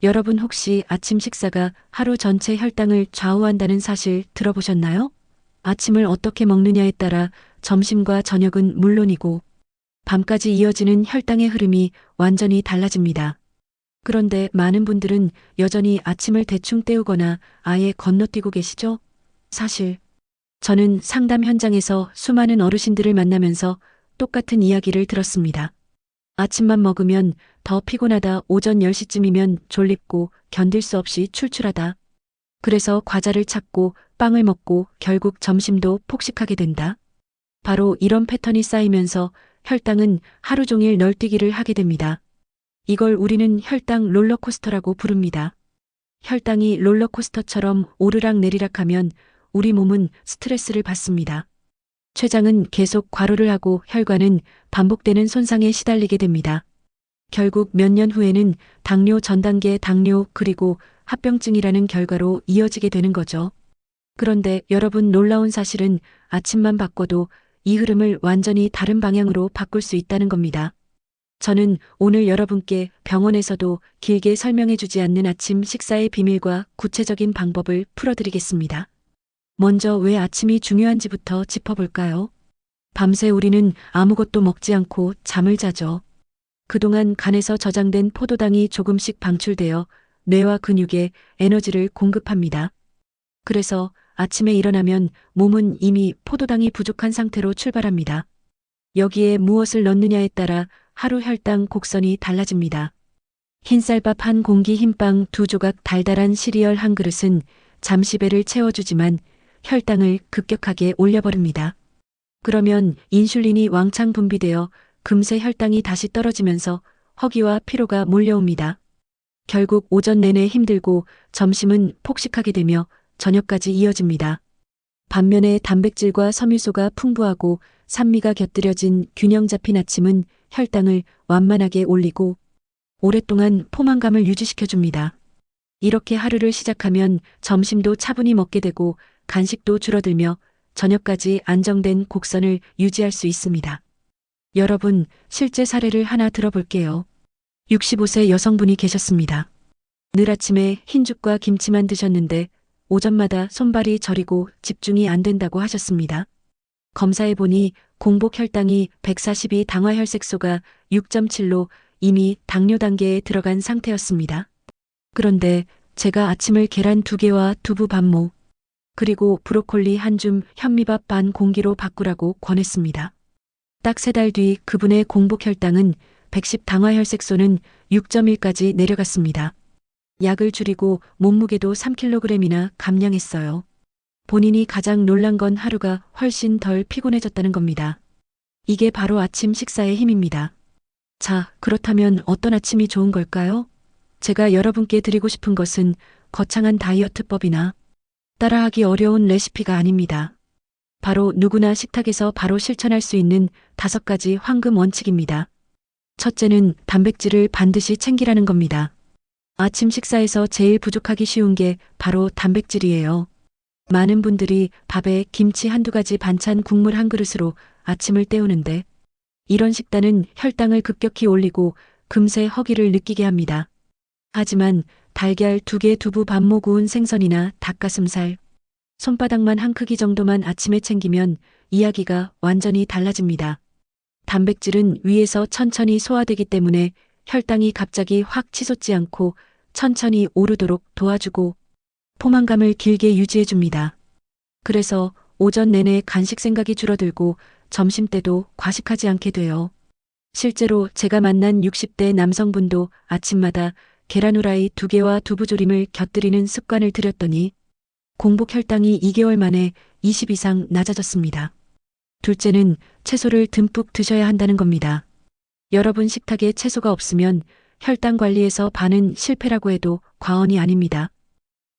여러분 혹시 아침 식사가 하루 전체 혈당을 좌우한다는 사실 들어보셨나요? 아침을 어떻게 먹느냐에 따라 점심과 저녁은 물론이고 밤까지 이어지는 혈당의 흐름이 완전히 달라집니다. 그런데 많은 분들은 여전히 아침을 대충 때우거나 아예 건너뛰고 계시죠? 사실 저는 상담 현장에서 수많은 어르신들을 만나면서 똑같은 이야기를 들었습니다. 아침만 먹으면 더 피곤하다, 오전 10시쯤이면 졸립고 견딜 수 없이 출출하다. 그래서 과자를 찾고 빵을 먹고 결국 점심도 폭식하게 된다. 바로 이런 패턴이 쌓이면서 혈당은 하루 종일 널뛰기를 하게 됩니다. 이걸 우리는 혈당 롤러코스터라고 부릅니다. 혈당이 롤러코스터처럼 오르락내리락하면 우리 몸은 스트레스를 받습니다. 췌장은 계속 과로를 하고 혈관은 반복되는 손상에 시달리게 됩니다. 결국 몇 년 후에는 당뇨 전 단계 당뇨 그리고 합병증이라는 결과로 이어지게 되는 거죠. 그런데 여러분, 놀라운 사실은 아침만 바꿔도 이 흐름을 완전히 다른 방향으로 바꿀 수 있다는 겁니다. 저는 오늘 여러분께 병원에서도 길게 설명해 주지 않는 아침 식사의 비밀과 구체적인 방법을 풀어드리겠습니다. 먼저 왜 아침이 중요한지부터 짚어볼까요? 밤새 우리는 아무것도 먹지 않고 잠을 자죠. 그동안 간에서 저장된 포도당이 조금씩 방출되어 뇌와 근육에 에너지를 공급합니다. 그래서 아침에 일어나면 몸은 이미 포도당이 부족한 상태로 출발합니다. 여기에 무엇을 넣느냐에 따라 하루 혈당 곡선이 달라집니다. 흰쌀밥 한 공기, 흰빵 두 조각, 달달한 시리얼 한 그릇은 잠시 배를 채워주지만 혈당을 급격하게 올려버립니다. 그러면 인슐린이 왕창 분비되어 금세 혈당이 다시 떨어지면서 허기와 피로가 몰려옵니다. 결국 오전 내내 힘들고 점심은 폭식하게 되며 저녁까지 이어집니다. 반면에 단백질과 섬유소가 풍부하고 산미가 곁들여진 균형 잡힌 아침은 혈당을 완만하게 올리고 오랫동안 포만감을 유지시켜줍니다. 이렇게 하루를 시작하면 점심도 차분히 먹게 되고 간식도 줄어들며 저녁까지 안정된 곡선을 유지할 수 있습니다. 여러분, 실제 사례를 하나 들어볼게요. 65세 여성분이 계셨습니다. 늘 아침에 흰죽과 김치만 드셨는데 오전마다 손발이 저리고 집중이 안 된다고 하셨습니다. 검사해보니 공복 혈당이 142, 당화혈색소가 6.7로 이미 당뇨 단계에 들어간 상태였습니다. 그런데 제가 아침을 계란 2개와 두부 반모, 그리고 브로콜리 한 줌, 현미밥 반 공기로 바꾸라고 권했습니다. 딱 3달 뒤 그분의 공복 혈당은 110, 당화혈색소는 6.1까지 내려갔습니다. 약을 줄이고 몸무게도 3kg이나 감량했어요. 본인이 가장 놀란 건 하루가 훨씬 덜 피곤해졌다는 겁니다. 이게 바로 아침 식사의 힘입니다. 자, 그렇다면 어떤 아침이 좋은 걸까요? 제가 여러분께 드리고 싶은 것은 거창한 다이어트법이나 따라하기 어려운 레시피가 아닙니다. 바로 누구나 식탁에서 바로 실천할 수 있는 5가지 황금 원칙입니다. 첫째는 단백질을 반드시 챙기라는 겁니다. 아침 식사에서 제일 부족하기 쉬운 게 바로 단백질이에요. 많은 분들이 밥에 김치 한두 가지, 반찬, 국물 한 그릇으로 아침을 때우는데 이런 식단은 혈당을 급격히 올리고 금세 허기를 느끼게 합니다. 하지만 달걀 2개, 두부 반모, 구운 생선이나 닭가슴살, 손바닥만 한 크기 정도만 아침에 챙기면 이야기가 완전히 달라집니다. 단백질은 위에서 천천히 소화되기 때문에 혈당이 갑자기 확 치솟지 않고 천천히 오르도록 도와주고 포만감을 길게 유지해줍니다. 그래서 오전 내내 간식 생각이 줄어들고 점심때도 과식하지 않게 돼요. 실제로 제가 만난 60대 남성분도 아침마다 계란 후라이 2개와 두부조림을 곁들이는 습관을 들였더니 공복 혈당이 2개월 만에 20 이상 낮아졌습니다. 둘째는 채소를 듬뿍 드셔야 한다는 겁니다. 여러분 식탁에 채소가 없으면 혈당 관리에서 반은 실패라고 해도 과언이 아닙니다.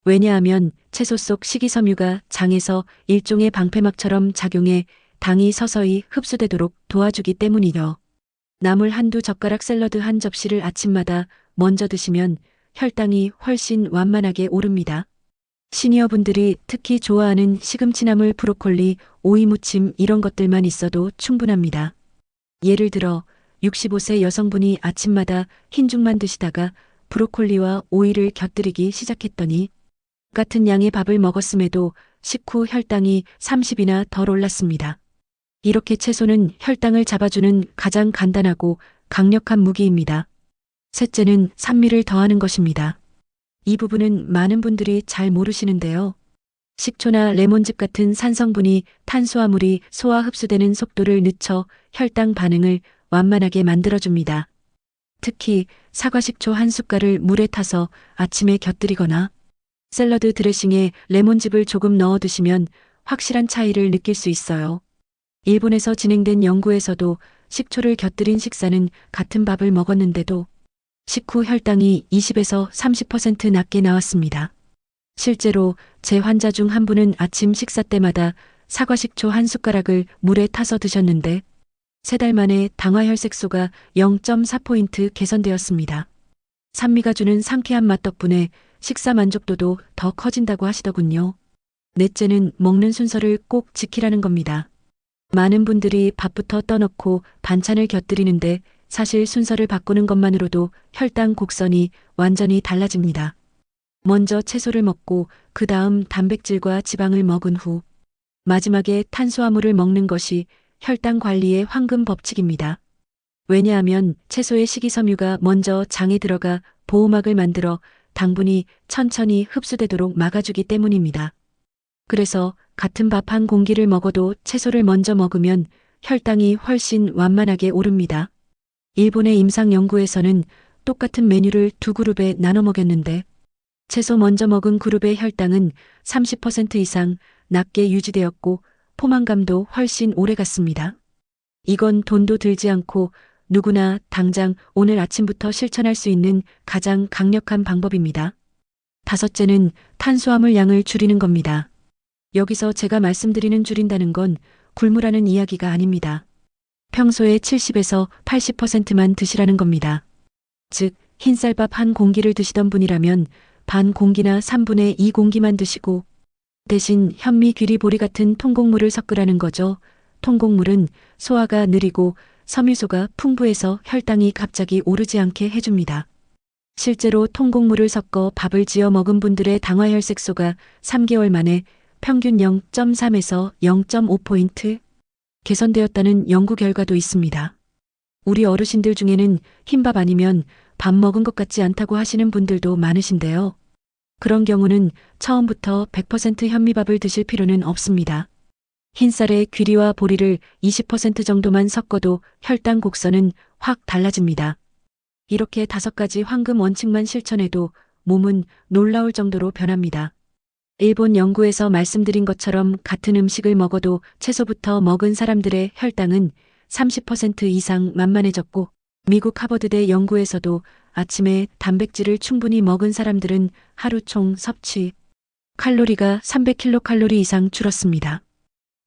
왜냐하면 채소 속 식이섬유가 장에서 일종의 방패막처럼 작용해 당이 서서히 흡수되도록 도와주기 때문이죠. 나물 한두 젓가락, 샐러드 한 접시를 아침마다 먼저 드시면 혈당이 훨씬 완만하게 오릅니다. 시니어분들이 특히 좋아하는 시금치나물, 브로콜리, 오이 무침 이런 것들만 있어도 충분합니다. 예를 들어 65세 여성분이 아침마다 흰죽만 드시다가 브로콜리와 오이를 곁들이기 시작했더니 같은 양의 밥을 먹었음에도 식후 혈당이 30이나 덜 올랐습니다. 이렇게 채소는 혈당을 잡아주는 가장 간단하고 강력한 무기입니다. 셋째는 산미를 더하는 것입니다. 이 부분은 많은 분들이 잘 모르시는데요. 식초나 레몬즙 같은 산성분이 탄수화물이 소화 흡수되는 속도를 늦춰 혈당 반응을 완만하게 만들어줍니다. 특히 사과식초 한 숟갈을 물에 타서 아침에 곁들이거나 샐러드 드레싱에 레몬즙을 조금 넣어 드시면 확실한 차이를 느낄 수 있어요. 일본에서 진행된 연구에서도 식초를 곁들인 식사는 같은 밥을 먹었는데도 식후 혈당이 20에서 30% 낮게 나왔습니다. 실제로 제 환자 중 한 분은 아침 식사 때마다 사과식초 한 숟가락을 물에 타서 드셨는데 3달 만에 당화혈색소가 0.4포인트 개선되었습니다. 산미가 주는 상쾌한 맛 덕분에 식사 만족도도 더 커진다고 하시더군요. 넷째는 먹는 순서를 꼭 지키라는 겁니다. 많은 분들이 밥부터 떠놓고 반찬을 곁들이는데 사실 순서를 바꾸는 것만으로도 혈당 곡선이 완전히 달라집니다. 먼저 채소를 먹고 그 다음 단백질과 지방을 먹은 후 마지막에 탄수화물을 먹는 것이 혈당 관리의 황금 법칙입니다. 왜냐하면 채소의 식이섬유가 먼저 장에 들어가 보호막을 만들어 당분이 천천히 흡수되도록 막아주기 때문입니다. 그래서 같은 밥 한 공기를 먹어도 채소를 먼저 먹으면 혈당이 훨씬 완만하게 오릅니다. 일본의 임상 연구에서는 똑같은 메뉴를 두 그룹에 나눠 먹였는데 채소 먼저 먹은 그룹의 혈당은 30% 이상 낮게 유지되었고 포만감도 훨씬 오래 갔습니다. 이건 돈도 들지 않고 누구나 당장 오늘 아침부터 실천할 수 있는 가장 강력한 방법입니다. 다섯째는 탄수화물 양을 줄이는 겁니다. 여기서 제가 말씀드리는 줄인다는 건 굶으라는 이야기가 아닙니다. 평소에 70에서 80%만 드시라는 겁니다. 즉, 흰쌀밥 한 공기를 드시던 분이라면 반 공기나 3분의 2 공기만 드시고 대신 현미, 귀리, 보리 같은 통곡물을 섞으라는 거죠. 통곡물은 소화가 느리고 섬유소가 풍부해서 혈당이 갑자기 오르지 않게 해줍니다. 실제로 통곡물을 섞어 밥을 지어 먹은 분들의 당화혈색소가 3개월 만에 평균 0.3에서 0.5포인트 개선되었다는 연구 결과도 있습니다. 우리 어르신들 중에는 흰밥 아니면 밥 먹은 것 같지 않다고 하시는 분들도 많으신데요. 그런 경우는 처음부터 100% 현미밥을 드실 필요는 없습니다. 흰쌀에 귀리와 보리를 20% 정도만 섞어도 혈당 곡선은 확 달라집니다. 이렇게 5가지 황금 원칙만 실천해도 몸은 놀라울 정도로 변합니다. 일본 연구에서 말씀드린 것처럼 같은 음식을 먹어도 채소부터 먹은 사람들의 혈당은 30% 이상 만만해졌고 미국 하버드대 연구에서도 아침에 단백질을 충분히 먹은 사람들은 하루 총 섭취 칼로리가 300kcal 이상 줄었습니다.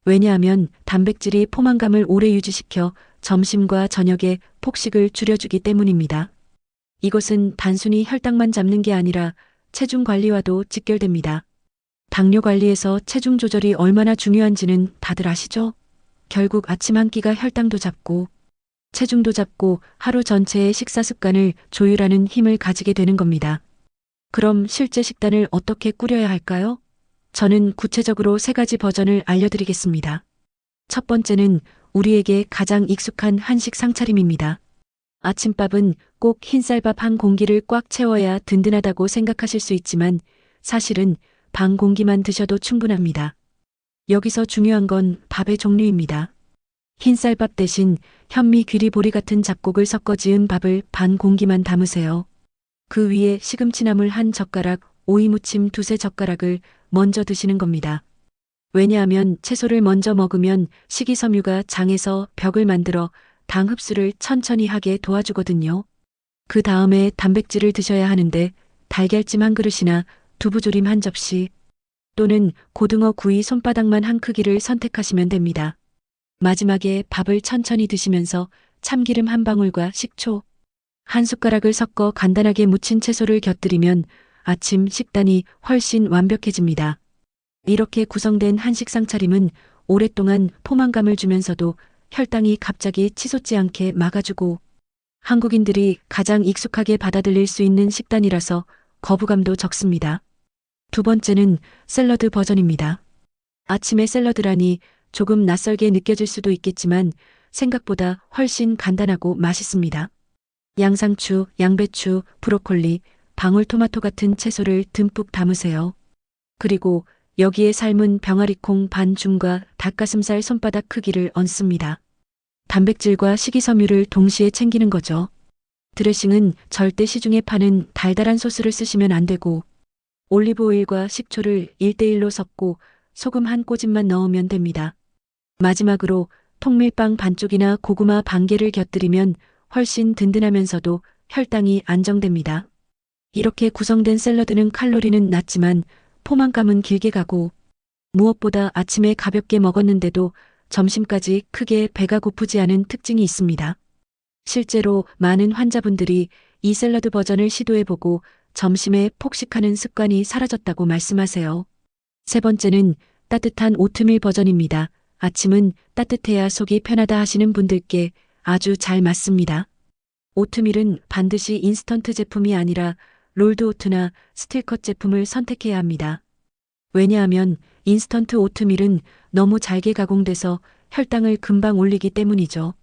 왜냐하면 단백질이 포만감을 오래 유지시켜 점심과 저녁에 폭식을 줄여주기 때문입니다. 이것은 단순히 혈당만 잡는 게 아니라 체중 관리와도 직결됩니다. 당뇨 관리에서 체중 조절이 얼마나 중요한지는 다들 아시죠? 결국 아침 한 끼가 혈당도 잡고 체중도 잡고 하루 전체의 식사 습관을 조율하는 힘을 가지게 되는 겁니다. 그럼 실제 식단을 어떻게 꾸려야 할까요? 저는 구체적으로 3가지 버전을 알려드리겠습니다. 첫 번째는 우리에게 가장 익숙한 한식 상차림입니다. 아침밥은 꼭 흰쌀밥 한 공기를 꽉 채워야 든든하다고 생각하실 수 있지만 사실은 반 공기만 드셔도 충분합니다. 여기서 중요한 건 밥의 종류입니다. 흰쌀밥 대신 현미, 귀리, 보리 같은 잡곡을 섞어 지은 밥을 반 공기만 담으세요. 그 위에 시금치나물 한 젓가락, 오이 무침 2-3젓가락을 먼저 드시는 겁니다. 왜냐하면 채소를 먼저 먹으면 식이섬유가 장에서 벽을 만들어 당 흡수를 천천히 하게 도와주거든요. 그 다음에 단백질을 드셔야 하는데 달걀찜 한 그릇이나 두부조림 한 접시 또는 고등어 구이 손바닥만 한 크기를 선택하시면 됩니다. 마지막에 밥을 천천히 드시면서 참기름 한 방울과 식초 한 숟가락을 섞어 간단하게 무친 채소를 곁들이면 아침 식단이 훨씬 완벽해집니다. 이렇게 구성된 한식 상차림은 오랫동안 포만감을 주면서도 혈당이 갑자기 치솟지 않게 막아주고 한국인들이 가장 익숙하게 받아들일 수 있는 식단이라서 거부감도 적습니다. 두 번째는 샐러드 버전입니다. 아침에 샐러드라니 조금 낯설게 느껴질 수도 있겠지만 생각보다 훨씬 간단하고 맛있습니다. 양상추, 양배추, 브로콜리, 방울토마토 같은 채소를 듬뿍 담으세요. 그리고 여기에 삶은 병아리콩 반 줌과 닭가슴살 손바닥 크기를 얹습니다. 단백질과 식이섬유를 동시에 챙기는 거죠. 드레싱은 절대 시중에 파는 달달한 소스를 쓰시면 안 되고 올리브 오일과 식초를 1대1로 섞고 소금 한 꼬집만 넣으면 됩니다. 마지막으로 통밀빵 반쪽이나 고구마 반 개를 곁들이면 훨씬 든든하면서도 혈당이 안정됩니다. 이렇게 구성된 샐러드는 칼로리는 낮지만 포만감은 길게 가고 무엇보다 아침에 가볍게 먹었는데도 점심까지 크게 배가 고프지 않은 특징이 있습니다. 실제로 많은 환자분들이 이 샐러드 버전을 시도해보고 점심에 폭식하는 습관이 사라졌다고 말씀하세요. 세 번째는 따뜻한 오트밀 버전입니다. 아침은 따뜻해야 속이 편하다 하시는 분들께 아주 잘 맞습니다. 오트밀은 반드시 인스턴트 제품이 아니라 롤드 오트나 스틸컷 제품을 선택해야 합니다. 왜냐하면 인스턴트 오트밀은 너무 잘게 가공돼서 혈당을 금방 올리기 때문이죠.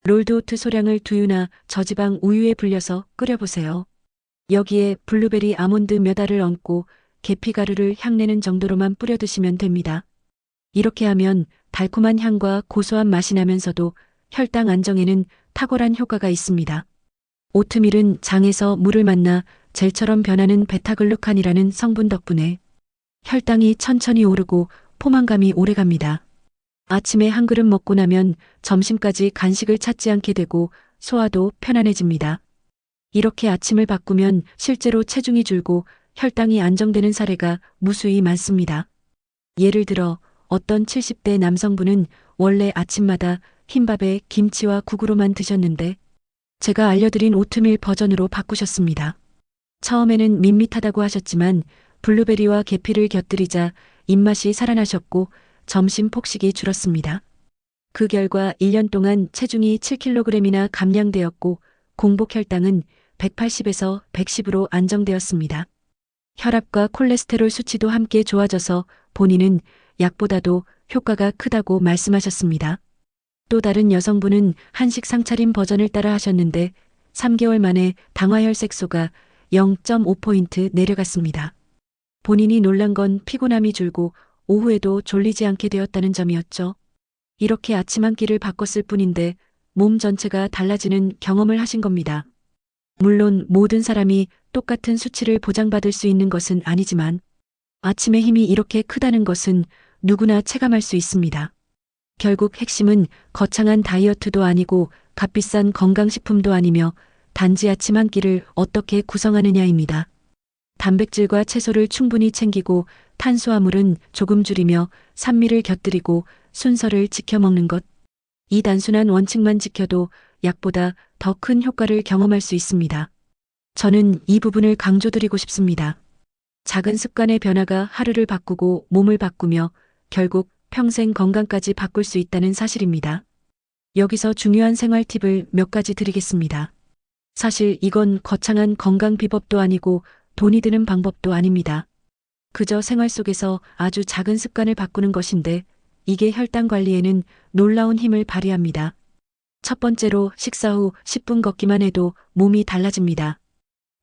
롤드 오트 소량을 두유나 저지방 우유에 불려서 끓여보세요. 여기에 블루베리 아몬드 몇 알을 얹고 계피 가루를 향내는 정도로만 뿌려 드시면 됩니다. 이렇게 하면 달콤한 향과 고소한 맛이 나면서도 혈당 안정에는 탁월한 효과가 있습니다. 오트밀은 장에서 물을 만나 젤처럼 변하는 베타글루칸이라는 성분 덕분에 혈당이 천천히 오르고 포만감이 오래갑니다. 아침에 한 그릇 먹고 나면 점심까지 간식을 찾지 않게 되고 소화도 편안해집니다. 이렇게 아침을 바꾸면 실제로 체중이 줄고 혈당이 안정되는 사례가 무수히 많습니다. 예를 들어 어떤 70대 남성분은 원래 아침마다 흰밥에 김치와 국으로만 드셨는데 제가 알려드린 오트밀 버전으로 바꾸셨습니다. 처음에는 밋밋하다고 하셨지만 블루베리와 계피를 곁들이자 입맛이 살아나셨고 점심 폭식이 줄었습니다. 그 결과 1년 동안 체중이 7kg이나 감량되었고 공복 혈당은 180에서 110으로 안정되었습니다. 혈압과 콜레스테롤 수치도 함께 좋아져서 본인은 약보다도 효과가 크다고 말씀하셨습니다. 또 다른 여성분은 한식 상차림 버전을 따라 하셨는데 3개월 만에 당화혈색소가 0.5포인트 내려갔습니다. 본인이 놀란 건 피곤함이 줄고 오후에도 졸리지 않게 되었다는 점이었죠. 이렇게 아침 한 끼를 바꿨을 뿐인데 몸 전체가 달라지는 경험을 하신 겁니다. 물론 모든 사람이 똑같은 수치를 보장받을 수 있는 것은 아니지만 아침의 힘이 이렇게 크다는 것은 누구나 체감할 수 있습니다. 결국 핵심은 거창한 다이어트도 아니고 값비싼 건강식품도 아니며 단지 아침 한 끼를 어떻게 구성하느냐입니다. 단백질과 채소를 충분히 챙기고 탄수화물은 조금 줄이며 산미를 곁들이고 순서를 지켜 먹는 것. 이 단순한 원칙만 지켜도 약보다 더 큰 효과를 경험할 수 있습니다. 저는 이 부분을 강조드리고 싶습니다. 작은 습관의 변화가 하루를 바꾸고 몸을 바꾸며 결국 평생 건강까지 바꿀 수 있다는 사실입니다. 여기서 중요한 생활 팁을 몇 가지 드리겠습니다. 사실 이건 거창한 건강 비법도 아니고 돈이 드는 방법도 아닙니다. 그저 생활 속에서 아주 작은 습관을 바꾸는 것인데 이게 혈당 관리에는 놀라운 힘을 발휘합니다. 첫 번째로 식사 후 10분 걷기만 해도 몸이 달라집니다.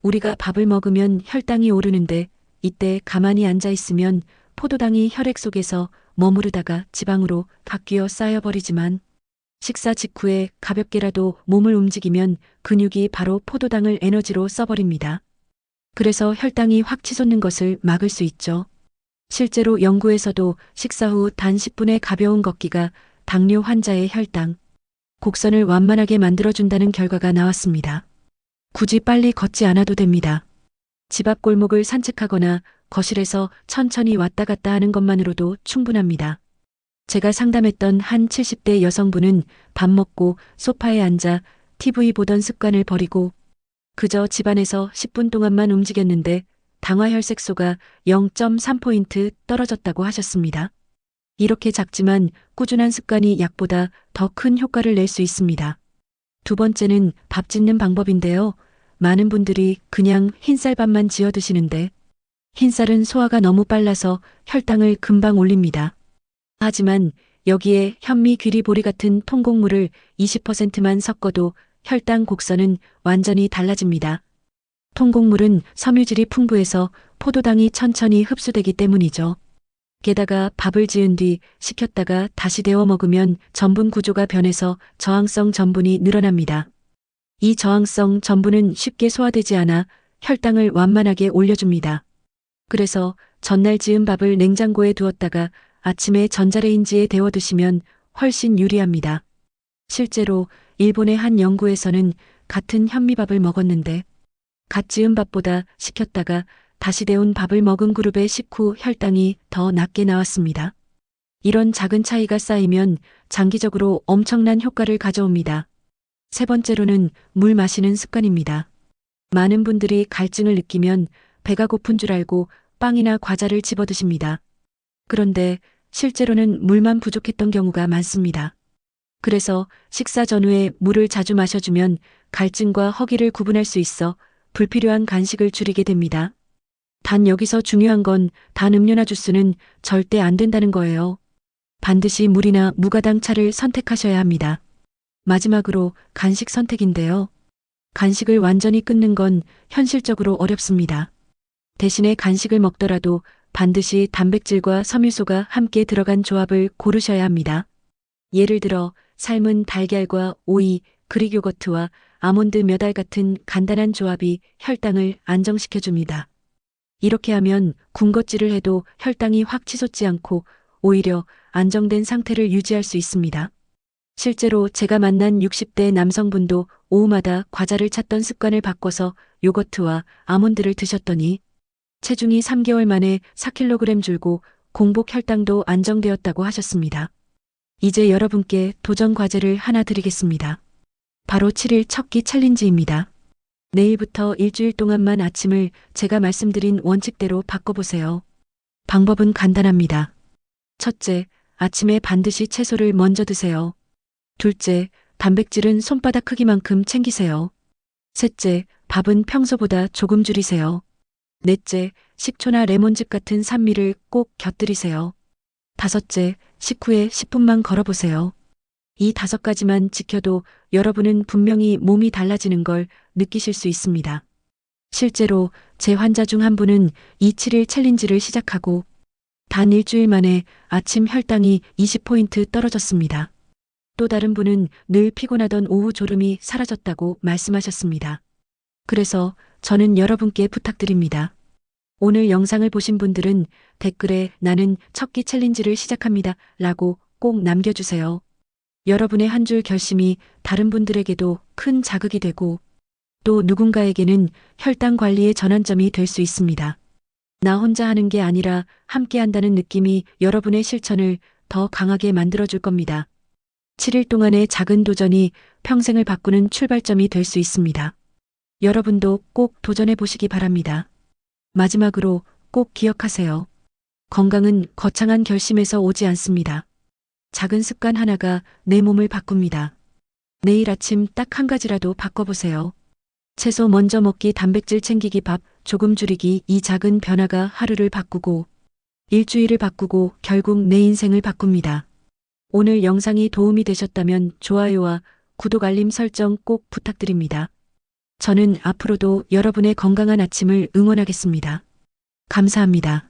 우리가 밥을 먹으면 혈당이 오르는데 이때 가만히 앉아 있으면 포도당이 혈액 속에서 머무르다가 지방으로 바뀌어 쌓여버리지만 식사 직후에 가볍게라도 몸을 움직이면 근육이 바로 포도당을 에너지로 써버립니다. 그래서 혈당이 확 치솟는 것을 막을 수 있죠. 실제로 연구에서도 식사 후 단 10분의 가벼운 걷기가 당뇨 환자의 혈당, 곡선을 완만하게 만들어준다는 결과가 나왔습니다. 굳이 빨리 걷지 않아도 됩니다. 집 앞 골목을 산책하거나 거실에서 천천히 왔다 갔다 하는 것만으로도 충분합니다. 제가 상담했던 한 70대 여성분은 밥 먹고 소파에 앉아 TV 보던 습관을 버리고 그저 집안에서 10분 동안만 움직였는데 당화혈색소가 0.3포인트 떨어졌다고 하셨습니다. 이렇게 작지만 꾸준한 습관이 약보다 더 큰 효과를 낼 수 있습니다. 두 번째는 밥 짓는 방법인데요. 많은 분들이 그냥 흰쌀밥만 지어 드시는데 흰쌀은 소화가 너무 빨라서 혈당을 금방 올립니다. 하지만 여기에 현미, 귀리, 보리 같은 통곡물을 20%만 섞어도 혈당 곡선은 완전히 달라집니다. 통곡물은 섬유질이 풍부해서 포도당이 천천히 흡수되기 때문이죠. 게다가 밥을 지은 뒤 식혔다가 다시 데워 먹으면 전분 구조가 변해서 저항성 전분이 늘어납니다. 이 저항성 전분은 쉽게 소화되지 않아 혈당을 완만하게 올려줍니다. 그래서 전날 지은 밥을 냉장고에 두었다가 아침에 전자레인지에 데워 드시면 훨씬 유리합니다. 실제로 일본의 한 연구에서는 같은 현미밥을 먹었는데 갓 지은 밥보다 식혔다가 다시 데운 밥을 먹은 그룹의 식후 혈당이 더 낮게 나왔습니다. 이런 작은 차이가 쌓이면 장기적으로 엄청난 효과를 가져옵니다. 세 번째로는 물 마시는 습관입니다. 많은 분들이 갈증을 느끼면 배가 고픈 줄 알고 빵이나 과자를 집어 드십니다. 그런데 실제로는 물만 부족했던 경우가 많습니다. 그래서 식사 전후에 물을 자주 마셔주면 갈증과 허기를 구분할 수 있어 불필요한 간식을 줄이게 됩니다. 단 여기서 중요한 건 단 음료나 주스는 절대 안 된다는 거예요. 반드시 물이나 무가당 차를 선택하셔야 합니다. 마지막으로 간식 선택인데요. 간식을 완전히 끊는 건 현실적으로 어렵습니다. 대신에 간식을 먹더라도 반드시 단백질과 섬유소가 함께 들어간 조합을 고르셔야 합니다. 예를 들어 삶은 달걀과 오이, 그릭 요거트와 아몬드 몇 알 같은 간단한 조합이 혈당을 안정시켜줍니다. 이렇게 하면 군것질을 해도 혈당이 확 치솟지 않고 오히려 안정된 상태를 유지할 수 있습니다. 실제로 제가 만난 60대 남성분도 오후마다 과자를 찾던 습관을 바꿔서 요거트와 아몬드를 드셨더니 체중이 3개월 만에 4kg 줄고 공복 혈당도 안정되었다고 하셨습니다. 이제 여러분께 도전 과제를 하나 드리겠습니다. 바로 7일 첫 끼 챌린지입니다. 내일부터 일주일 동안만 아침을 제가 말씀드린 원칙대로 바꿔보세요. 방법은 간단합니다. 첫째, 아침에 반드시 채소를 먼저 드세요. 둘째, 단백질은 손바닥 크기만큼 챙기세요. 셋째, 밥은 평소보다 조금 줄이세요. 넷째, 식초나 레몬즙 같은 산미를 꼭 곁들이세요. 다섯째, 식후에 10분만 걸어보세요. 이 5가지만 지켜도 여러분은 분명히 몸이 달라지는 걸 느끼실 수 있습니다. 실제로 제 환자 중 한 분은 이 7일 챌린지를 시작하고 단 일주일 만에 아침 혈당이 20포인트 떨어졌습니다. 또 다른 분은 늘 피곤하던 오후 졸음이 사라졌다고 말씀하셨습니다. 그래서 저는 여러분께 부탁드립니다. 오늘 영상을 보신 분들은 댓글에 나는 첫 끼 챌린지를 시작합니다 라고 꼭 남겨주세요. 여러분의 한 줄 결심이 다른 분들에게도 큰 자극이 되고 또 누군가에게는 혈당 관리의 전환점이 될 수 있습니다. 나 혼자 하는 게 아니라 함께 한다는 느낌이 여러분의 실천을 더 강하게 만들어줄 겁니다. 7일 동안의 작은 도전이 평생을 바꾸는 출발점이 될 수 있습니다. 여러분도 꼭 도전해 보시기 바랍니다. 마지막으로 꼭 기억하세요. 건강은 거창한 결심에서 오지 않습니다. 작은 습관 하나가 내 몸을 바꿉니다. 내일 아침 딱 한 가지라도 바꿔보세요. 채소 먼저 먹기, 단백질 챙기기, 밥 조금 줄이기. 이 작은 변화가 하루를 바꾸고 일주일을 바꾸고 결국 내 인생을 바꿉니다. 오늘 영상이 도움이 되셨다면 좋아요와 구독, 알림 설정 꼭 부탁드립니다. 저는 앞으로도 여러분의 건강한 아침을 응원하겠습니다. 감사합니다.